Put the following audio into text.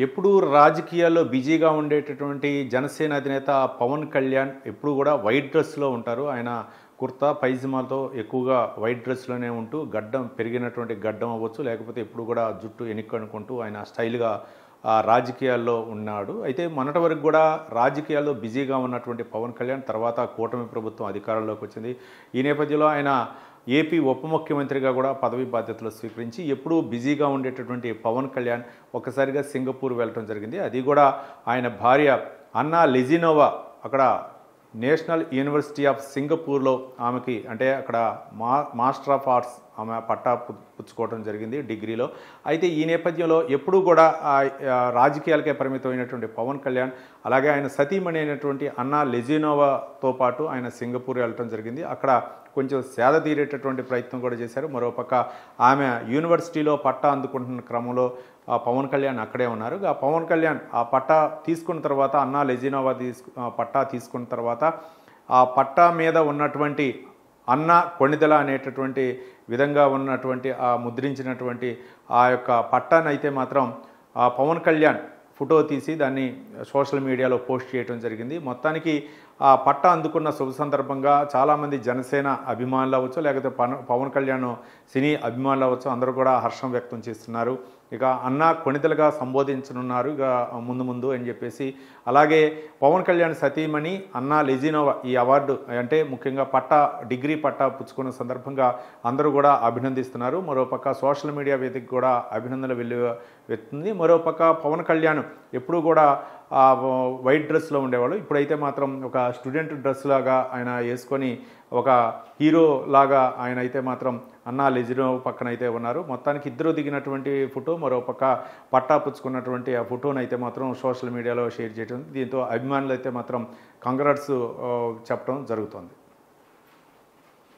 ఎప్పుడు రాజకీయాల్లో బిజీగా ఉండేటటువంటి జనసేన అధినేత పవన్ కళ్యాణ్ ఎప్పుడు కూడా వైట్ డ్రెస్లో ఉంటారు. ఆయన కుర్తా పైజమాతో ఎక్కువగా వైట్ డ్రెస్లోనే ఉంటూ గడ్డం పెరిగినటువంటి గడ్డం అవ్వచ్చు, లేకపోతే ఎప్పుడు కూడా జుట్టు ఎనిక్కనుకుంటూ ఆయన స్టైల్గా రాజకీయాల్లో ఉన్నాడు. అయితే మొన్నటి వరకు కూడా రాజకీయాల్లో బిజీగా ఉన్నటువంటి పవన్ కళ్యాణ్ తర్వాత కూటమి ప్రభుత్వం అధికారంలోకి వచ్చింది. ఈ నేపథ్యంలో ఆయన ఏపీ ఉప ముఖ్యమంత్రిగా కూడా పదవి బాధ్యతలు స్వీకరించి ఎప్పుడూ బిజీగా ఉండేటటువంటి పవన్ కళ్యాణ్ ఒక్కసారిగా సింగపూర్ వెళ్ళడం జరిగింది. అది కూడా ఆయన భార్య అన్నా లెజినోవా అక్కడ నేషనల్ యూనివర్సిటీ ఆఫ్ సింగపూర్లో ఆమెకి అంటే అక్కడ మాస్టర్ ఆఫ్ ఆర్ట్స్ ఆమె పట్టా పుచ్చుకోవడం జరిగింది డిగ్రీలో. అయితే ఈ నేపథ్యంలో ఎప్పుడూ కూడా రాజకీయాలకే పరిమితమైనటువంటి పవన్ కళ్యాణ్ అలాగే ఆయన సతీమణి అయినటువంటి అన్నా లెజినోవాతో పాటు ఆయన సింగపూర్ వెళ్ళటం జరిగింది. అక్కడ కొంచెం సేద తీరేటటువంటి ప్రయత్నం కూడా చేశారు. మరోపక్క ఆమె యూనివర్సిటీలో పట్టా అందుకుంటున్న క్రమంలో పవన్ కళ్యాణ్ అక్కడే ఉన్నారు. ఆ పవన్ కళ్యాణ్ ఆ పట్టా తీసుకున్న తర్వాత అన్నా లెజినోవా పట్టా తీసుకున్న తర్వాత ఆ పట్టా మీద ఉన్నటువంటి అన్న కొణిదెల అనేటటువంటి విధంగా ఉన్నటువంటి ఆ ముద్రించినటువంటి ఆ యొక్క పట్టాన్ని అయితే మాత్రం ఆ పవన్ కళ్యాణ్ ఫోటో తీసి దాన్ని సోషల్ మీడియాలో పోస్ట్ చేయడం జరిగింది. మొత్తానికి ఆ పట్టా అందుకున్న శుభ సందర్భంగా చాలామంది జనసేన అభిమానులు అవ్వచ్చు, లేకపోతే పవన్ కళ్యాణ్ సినీ అభిమానులు అవ్వచ్చు, అందరూ కూడా హర్షం వ్యక్తం చేస్తున్నారు. ఇక అన్న కొణిదలుగా సంబోధించనున్నారు ఇక ముందు అని చెప్పేసి. అలాగే పవన్ కళ్యాణ్ సతీమణి అన్నా లెజినోవా ఈ అవార్డు అంటే ముఖ్యంగా డిగ్రీ పట్టా పుచ్చుకున్న సందర్భంగా అందరూ కూడా అభినందిస్తున్నారు. మరోపక్క సోషల్ మీడియా వేదిక కూడా అభినందనలు వెళ్తుంది. మరోపక్క పవన్ కళ్యాణ్ ఎప్పుడూ కూడా వైట్ డ్రెస్లో ఉండేవాళ్ళు. ఇప్పుడైతే మాత్రం ఒక స్టూడెంట్ డ్రెస్ లాగా ఆయన వేసుకొని ఒక హీరో లాగా ఆయన అయితే మాత్రం అన్నా లెజినోవా పక్కన అయితే ఉన్నారు. మొత్తానికి ఇద్దరు దిగినటువంటి ఫోటో, మరోపక్క పట్టా పుచ్చుకున్నటువంటి ఆ ఫోటోను అయితే మాత్రం సోషల్ మీడియాలో షేర్ చేయడం, దీంతో అభిమానులు అయితే మాత్రం కంగ్రాట్స్ చెప్పడం జరుగుతుంది.